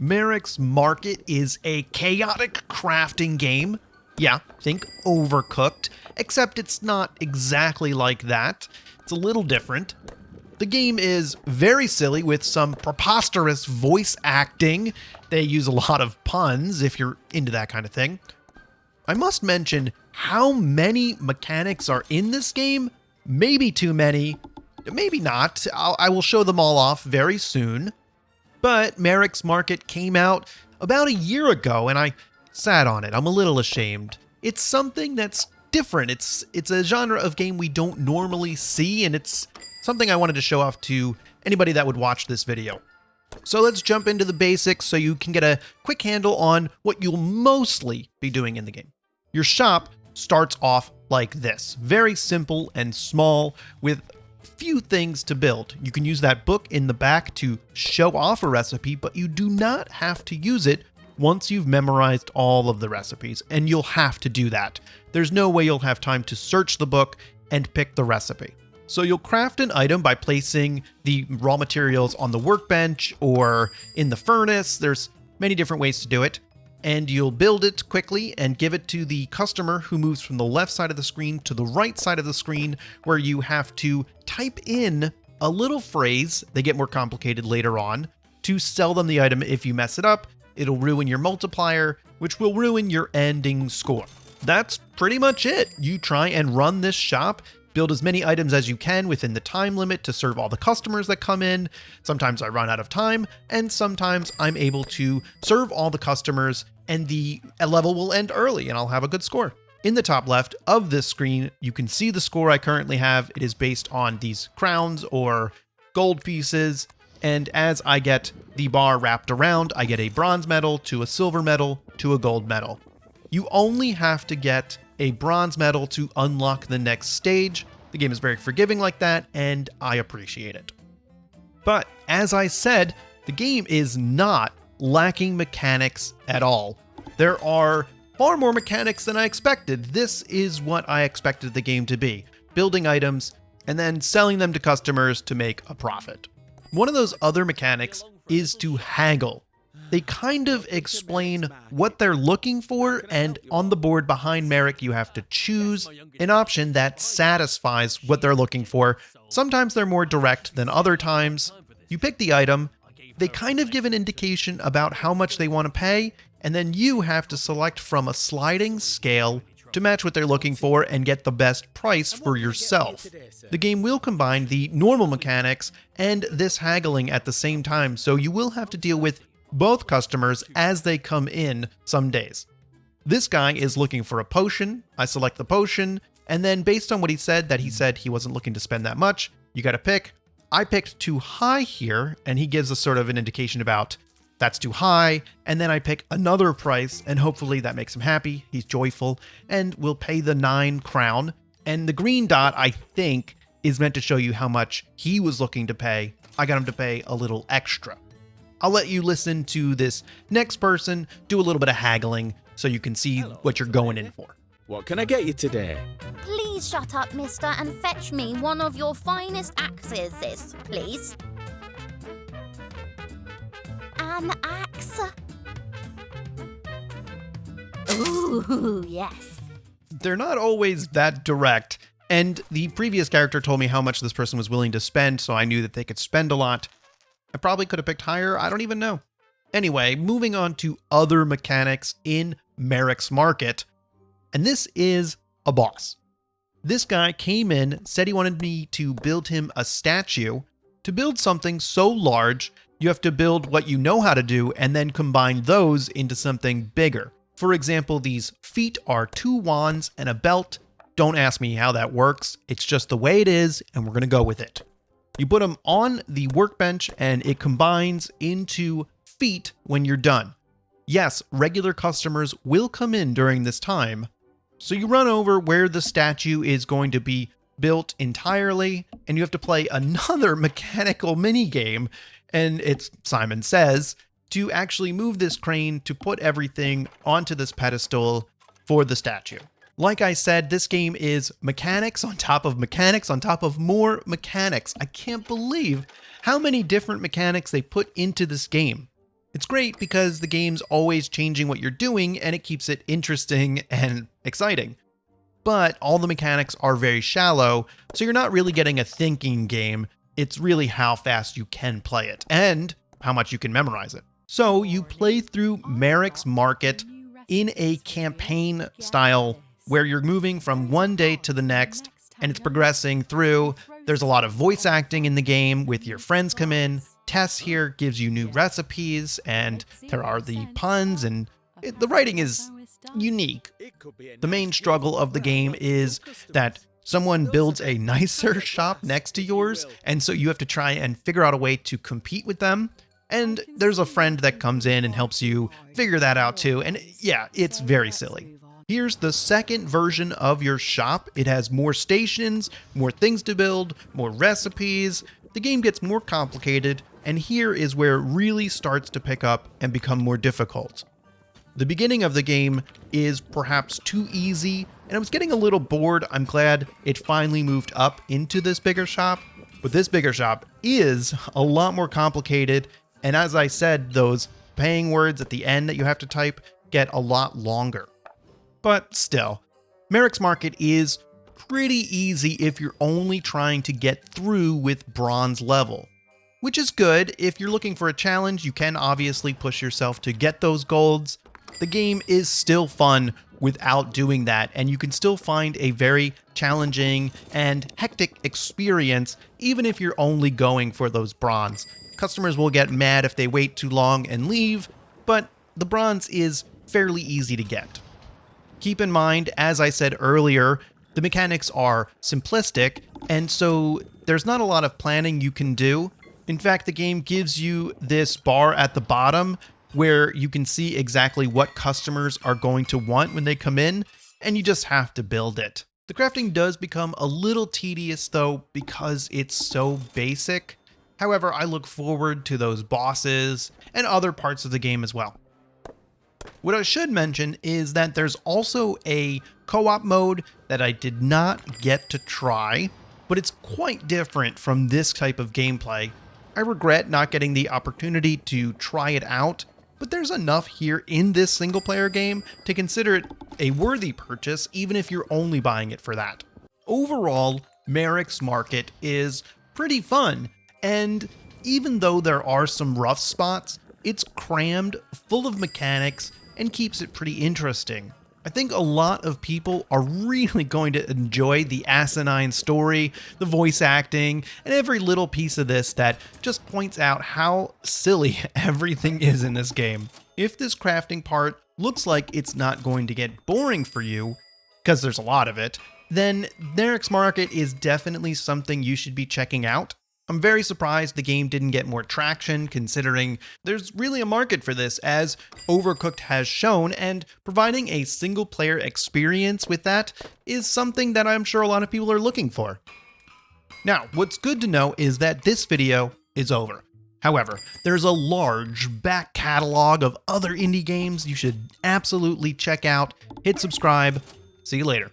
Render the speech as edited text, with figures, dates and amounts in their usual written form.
Merek's Market is a chaotic crafting game. Yeah, think Overcooked, except it's not exactly like that. It's a little different. The game is very silly with some preposterous voice acting. They use a lot of puns if you're into that kind of thing. I must mention how many mechanics are in this game. Maybe too many, maybe not. I will show them all off very soon. But Merek's Market came out about a year ago and I sat on it. I'm a little ashamed. It's something that's different. It's a genre of game we don't normally see, and it's something I wanted to show off to anybody that would watch this video. So let's jump into the basics so you can get a quick handle on what you'll mostly be doing in the game. Your shop starts off like this, very simple and small with few things to build. You can use that book in the back to show off a recipe, but you do not have to use it once you've memorized all of the recipes, and you'll have to do that. There's no way you'll have time to search the book and pick the recipe. So you'll craft an item by placing the raw materials on the workbench or in the furnace. There's many different ways to do it. And you'll build it quickly and give it to the customer who moves from the left side of the screen to the right side of the screen, where you have to type in a little phrase, they get more complicated later on, to sell them the item. If you mess it up, it'll ruin your multiplier, which will ruin your ending score. That's pretty much it. You try and run this shop, build as many items as you can within the time limit to serve all the customers that come in. Sometimes I run out of time, and sometimes I'm able to serve all the customers and the level will end early and I'll have a good score. In the top left of this screen, you can see the score I currently have. It is based on these crowns or gold pieces, and as I get the bar wrapped around, I get a bronze medal to a silver medal to a gold medal. You only have to get a bronze medal to unlock the next stage. The game is very forgiving like that, and I appreciate it. But as I said, the game is not lacking mechanics at all. There are far more mechanics than I expected. This is what I expected the game to be: building items and then selling them to customers to make a profit. One of those other mechanics is to haggle. They kind of explain what they're looking for, and on the board behind Merek, you have to choose an option that satisfies what they're looking for. Sometimes they're more direct than other times. You pick the item, they kind of give an indication about how much they want to pay, and then you have to select from a sliding scale to match what they're looking for and get the best price for yourself. The game will combine the normal mechanics and this haggling at the same time, so you will have to deal with both customers as they come in some days. This guy is looking for a potion. I select the potion, and then based on what he said he wasn't looking to spend that much, you gotta pick. I picked too high here, and he gives us sort of an indication about that's too high, and then I pick another price, and hopefully that makes him happy. He's joyful, and we'll pay the 9 crown. And the green dot, I think, is meant to show you how much he was looking to pay. I got him to pay a little extra. I'll let you listen to this next person do a little bit of haggling so you can see what you're going in for. What can I get you today? Please shut up, mister, and fetch me one of your finest axes, please. An axe? Ooh, yes. They're not always that direct, and the previous character told me how much this person was willing to spend, so I knew that they could spend a lot. I probably could have picked higher, I don't even know. Anyway, moving on to other mechanics in Merek's Market, and this is a boss. This guy came in, said he wanted me to build him a statue. To build something so large, you have to build what you know how to do and then combine those into something bigger. For example, these feet are 2 wands and a belt. Don't ask me how that works. It's just the way it is, and we're going to go with it. You put them on the workbench and it combines into feet when you're done. Yes, regular customers will come in during this time. So you run over where the statue is going to be built entirely, and you have to play another mechanical mini game, and it's Simon Says, to actually move this crane to put everything onto this pedestal for the statue. Like I said, this game is mechanics on top of mechanics on top of more mechanics. I can't believe how many different mechanics they put into this game. It's great because the game's always changing what you're doing and it keeps it interesting and exciting. But all the mechanics are very shallow, so you're not really getting a thinking game. It's really how fast you can play it and how much you can memorize it. So you play through Merek's Market in a campaign style where you're moving from one day to the next and it's progressing through. There's a lot of voice acting in the game with your friends come in. Tess here gives you new recipes and there are the puns and the writing is unique. The main struggle of the game is that someone builds a nicer shop next to yours, and so you have to try and figure out a way to compete with them. And there's a friend that comes in and helps you figure that out too. And yeah, it's very silly. Here's the second version of your shop. It has more stations, more things to build, more recipes. The game gets more complicated, and here is where it really starts to pick up and become more difficult. The beginning of the game is perhaps too easy, and I was getting a little bored. I'm glad it finally moved up into this bigger shop, but this bigger shop is a lot more complicated, and as I said, those paying words at the end that you have to type get a lot longer. But still, Merek's Market is pretty easy if you're only trying to get through with bronze level, which is good. If you're looking for a challenge, you can obviously push yourself to get those golds. The game is still fun without doing that, and you can still find a very challenging and hectic experience even if you're only going for those bronze. Customers will get mad if they wait too long and leave, but the bronze is fairly easy to get. Keep in mind, as I said earlier, the mechanics are simplistic, and so there's not a lot of planning you can do. In fact, the game gives you this bar at the bottom where you can see exactly what customers are going to want when they come in, and you just have to build it. The crafting does become a little tedious though because it's so basic. However, I look forward to those bosses and other parts of the game as well. What I should mention is that there's also a co-op mode that I did not get to try, but it's quite different from this type of gameplay. I regret not getting the opportunity to try it out, but there's enough here in this single player game to consider it a worthy purchase even if you're only buying it for that. Overall, Merek's Market is pretty fun, and even though there are some rough spots, it's crammed full of mechanics and keeps it pretty interesting. I think a lot of people are really going to enjoy the asinine story, the voice acting, and every little piece of this that just points out how silly everything is in this game. If this crafting part looks like it's not going to get boring for you, because there's a lot of it, then Merek's Market is definitely something you should be checking out. I'm very surprised the game didn't get more traction considering there's really a market for this, as Overcooked has shown, and providing a single player experience with that is something that I'm sure a lot of people are looking for. Now, what's good to know is that this video is over. However, there's a large back catalog of other indie games you should absolutely check out. Hit subscribe. See you later.